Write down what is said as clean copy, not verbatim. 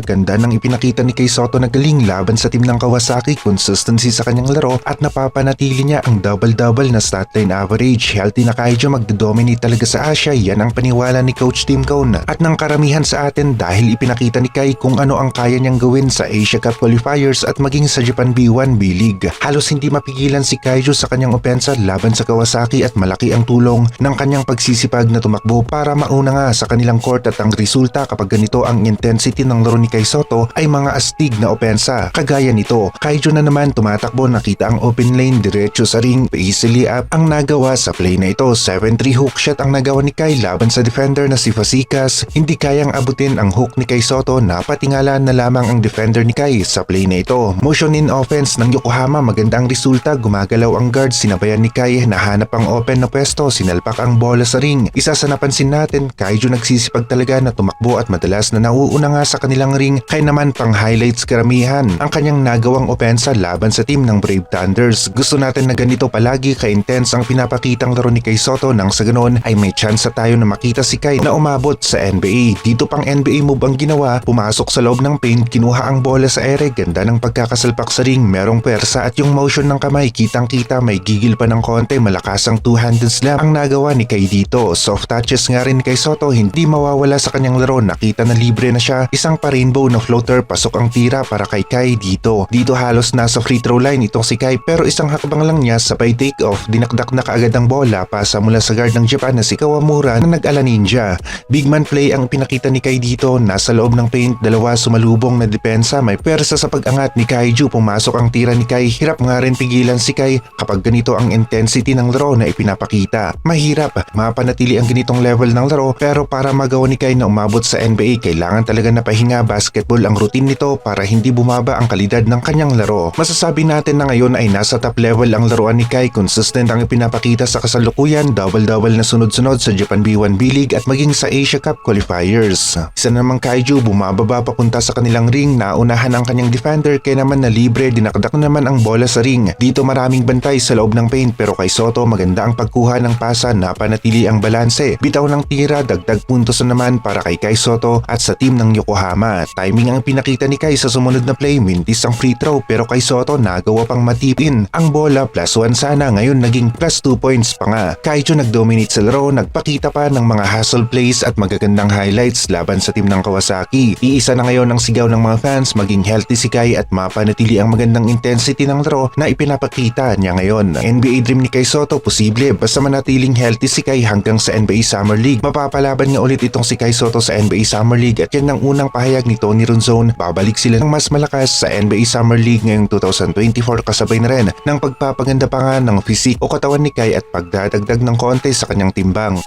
Ganda ng ipinakita ni Kay Soto na galing laban sa team ng Kawasaki, consistency sa kanyang laro at napapanatili niya ang double-double na statline average. Healthy na Kaijo magdodominate talaga sa Asia, yan ang paniwala ni Coach Tim Cone at ng karamihan sa atin dahil ipinakita ni Kai kung ano ang kaya niyang gawin sa Asia Cup qualifiers at maging sa Japan B1 B-League. Halos hindi mapigilan si Kaijo sa kanyang opensa laban sa Kawasaki at malaki ang tulong ng kanyang pagsisipag na tumakbo para mauna nga sa kanilang court at ang resulta kapag ganito ang intensity ng laro ni Kay Soto ay mga astig na opensa. Kagaya nito, Kaijo na naman tumatakbo, nakita ang open lane diretso sa ring, easily up ang nagawa sa play na ito. 7-3 hook shot ang nagawa ni Kai laban sa defender na si Fasikas. Hindi kayang abutin ang hook ni Kay Soto, napatingalan na lamang ang defender ni Kai sa play na ito. Motion in offense ng Yokohama, maganda ang resulta, gumagalaw ang guard, sinabayan ni Kai, nahanap ang open na pwesto, sinalpak ang bola sa ring. Isa sa napansin natin, Kaijo nagsisipag talaga na tumakbo at madalas na nauuna nga sa kanilang ring, kaya naman pang highlights karamihan ang kanyang nagawang opensa laban sa team ng Brave Thunders. Gusto natin na ganito palagi ka-intense ang pinapakitang laro ni Kay Soto nang sa ganoon ay may chance tayo na makita si Kai na umabot sa NBA. Dito pang NBA move ang ginawa, pumasok sa loob ng paint, kinuha ang bola sa ere, ganda ng pagkakasalpak sa ring, merong pwersa at yung motion ng kamay, kitang kita may gigil pa ng konti, malakas ang two-handed slam ang nagawa ni Kai dito. Soft touches nga rin ni Kay Soto, hindi mawawala sa kanyang laro, nakita na libre na siya, isang pa rainbow na floater, pasok ang tira para kay Kai dito. Dito halos nasa free throw line itong si Kai pero isang hakbang lang niya sabay take off, dinakdak na kaagad ang bola, pasa mula sa guard ng Japan na si Kawamura na nag-ala ninja. Big man play ang pinakita ni Kai dito, nasa loob ng paint, dalawa sumalubong na depensa, may pwersa sa pag-angat ni Kaiju, pumasok ang tira ni Kai, hirap nga rin pigilan si Kai kapag ganito ang intensity ng laro na ipinapakita. Mahirap mapanatili ang ganitong level ng laro pero para magawa ni Kai na umabot sa NBA, kailangan talaga na pahinga basketball ang routine nito para hindi bumaba ang kalidad ng kanyang laro. Masasabi natin na ngayon ay nasa top level ang laruan ni Kai, consistent ang ipinapakita sa kasalukuyan, double-double na sunod-sunod sa Japan B1 B-League at maging sa Asia Cup qualifiers. Isa namang Kaiju, bumababa papunta sa kanilang ring, naunahan ang kanyang defender kaya naman na libre, dinakdak na naman ang bola sa ring. Dito maraming bantay sa loob ng paint pero kay Soto maganda ang pagkuha ng pasa, napanatili ang balanse, bitaw ng tira, dagdag puntos na naman para kay Soto at sa team ng Yokohama. Timing ang pinakita ni Kai sa sumunod na play, mintis ang free throw pero kay Soto nagawa pang matipin ang bola, +1 sana, ngayon naging +2 points pa nga. Kaijo nagdominate sa laro, nagpakita pa ng mga hustle plays at magagandang highlights laban sa team ng Kawasaki. Iisa na ngayon ang sigaw ng mga fans, maging healthy si Kai at mapanatili ang magandang intensity ng laro na ipinapakita niya ngayon. NBA dream ni Kay Soto posible basta manatiling healthy si Kai hanggang sa NBA Summer League. Mapapalaban nga ulit itong si Kay Soto sa NBA Summer League at yan ang unang pahayag ni Tony Ronzone, babalik sila ng mas malakas sa NBA Summer League ngayong 2024 kasabay na rin ng pagpapaganda pa nga ng physique o katawan ni Kai at pagdadagdag ng konti sa kanyang timbang.